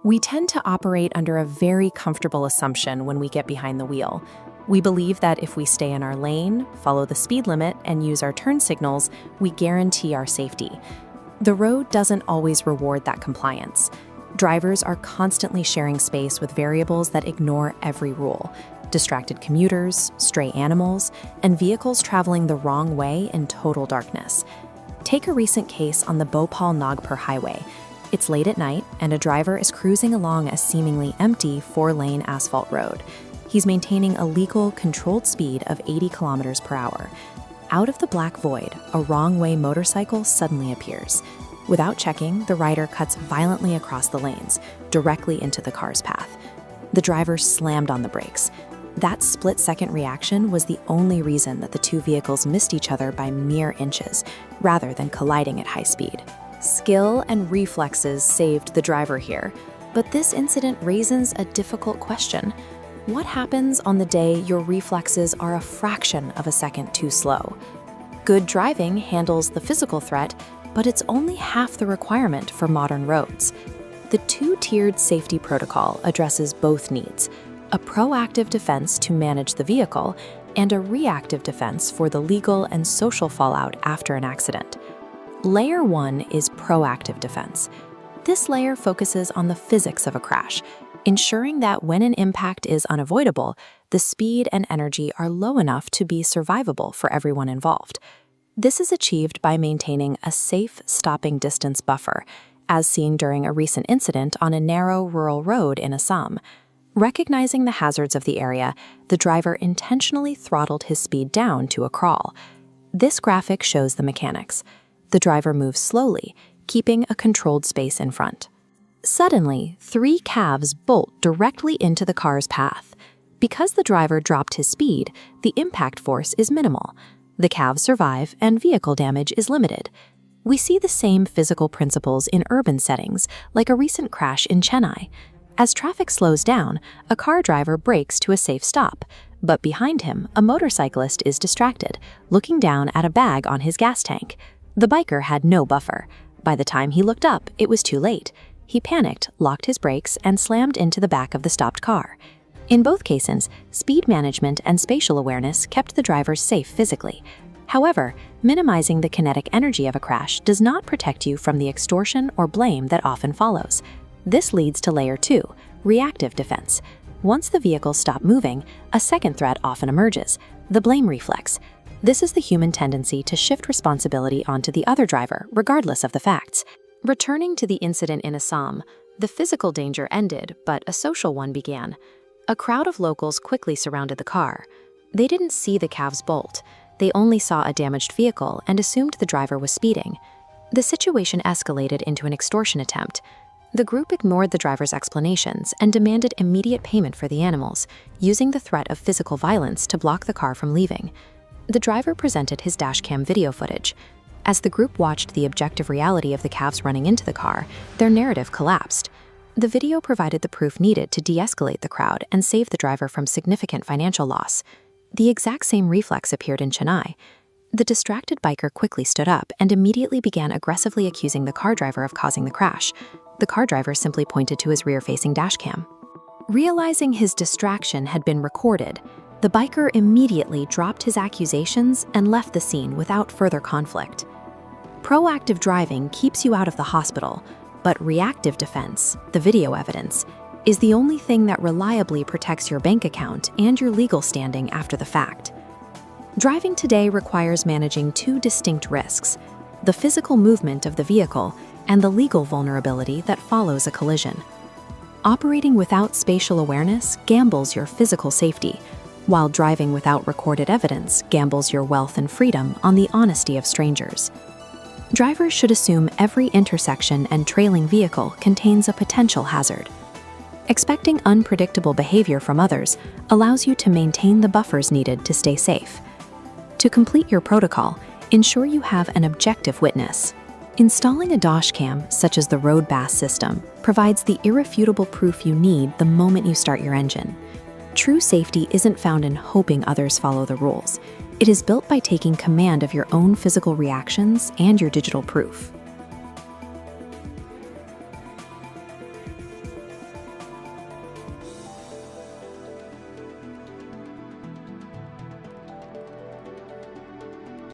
We tend to operate under a very comfortable assumption when we get behind the wheel. We believe that if we stay in our lane, follow the speed limit, and use our turn signals, we guarantee our safety. The road doesn't always reward that compliance. Drivers are constantly sharing space with variables that ignore every rule: distracted commuters, stray animals, and vehicles traveling the wrong way in total darkness. Take a recent case on the Bhopal-Nagpur highway. It's late at night, and a driver is cruising along a seemingly empty 4-lane asphalt road. He's maintaining a legal, controlled speed of 80 kilometers per hour. Out of the black void, a wrong-way motorcycle suddenly appears. Without checking, the rider cuts violently across the lanes, directly into the car's path. The driver slammed on the brakes. That split-second reaction was the only reason that the two vehicles missed each other by mere inches, rather than colliding at high speed. Skill and reflexes saved the driver here, but this incident raises a difficult question. What happens on the day your reflexes are a fraction of a second too slow? Good driving handles the physical threat, but it's only half the requirement for modern roads. The two-tiered safety protocol addresses both needs: a proactive defense to manage the vehicle and a reactive defense for the legal and social fallout after an accident. Layer 1 is proactive defense. This layer focuses on the physics of a crash, ensuring that when an impact is unavoidable, the speed and energy are low enough to be survivable for everyone involved. This is achieved by maintaining a safe stopping distance buffer, as seen during a recent incident on a narrow rural road in Assam. Recognizing the hazards of the area, the driver intentionally throttled his speed down to a crawl. This graphic shows the mechanics. The driver moves slowly, keeping a controlled space in front. Suddenly, 3 calves bolt directly into the car's path. Because the driver dropped his speed, the impact force is minimal. The calves survive, and vehicle damage is limited. We see the same physical principles in urban settings, like a recent crash in Chennai. As traffic slows down, a car driver brakes to a safe stop, but behind him, a motorcyclist is distracted, looking down at a bag on his gas tank. The biker had no buffer. By the time he looked up, it was too late. He panicked, locked his brakes, and slammed into the back of the stopped car. In both cases, speed management and spatial awareness kept the drivers safe physically. However, minimizing the kinetic energy of a crash does not protect you from the extortion or blame that often follows. This leads to Layer 2, reactive defense. Once the vehicles stop moving, a second threat often emerges: the blame reflex. This is the human tendency to shift responsibility onto the other driver, regardless of the facts. Returning to the incident in Assam, the physical danger ended, but a social one began. A crowd of locals quickly surrounded the car. They didn't see the calves bolt. They only saw a damaged vehicle and assumed the driver was speeding. The situation escalated into an extortion attempt. The group ignored the driver's explanations and demanded immediate payment for the animals, using the threat of physical violence to block the car from leaving. The driver presented his dashcam video footage. As the group watched the objective reality of the calves running into the car, their narrative collapsed. The video provided the proof needed to de-escalate the crowd and save the driver from significant financial loss. The exact same reflex appeared in Chennai. The distracted biker quickly stood up and immediately began aggressively accusing the car driver of causing the crash. The car driver simply pointed to his rear-facing dashcam. Realizing his distraction had been recorded, the biker immediately dropped his accusations and left the scene without further conflict. Proactive driving keeps you out of the hospital, but reactive defense, the video evidence, is the only thing that reliably protects your bank account and your legal standing after the fact. Driving today requires managing 2 distinct risks: the physical movement of the vehicle and the legal vulnerability that follows a collision. Operating without spatial awareness gambles your physical safety, while driving without recorded evidence gambles your wealth and freedom on the honesty of strangers. Drivers should assume every intersection and trailing vehicle contains a potential hazard. Expecting unpredictable behavior from others allows you to maintain the buffers needed to stay safe. To complete your protocol, ensure you have an objective witness. Installing a dashcam, such as the Road Bass system, provides the irrefutable proof you need the moment you start your engine. True safety isn't found in hoping others follow the rules. It is built by taking command of your own physical reactions and your digital proof.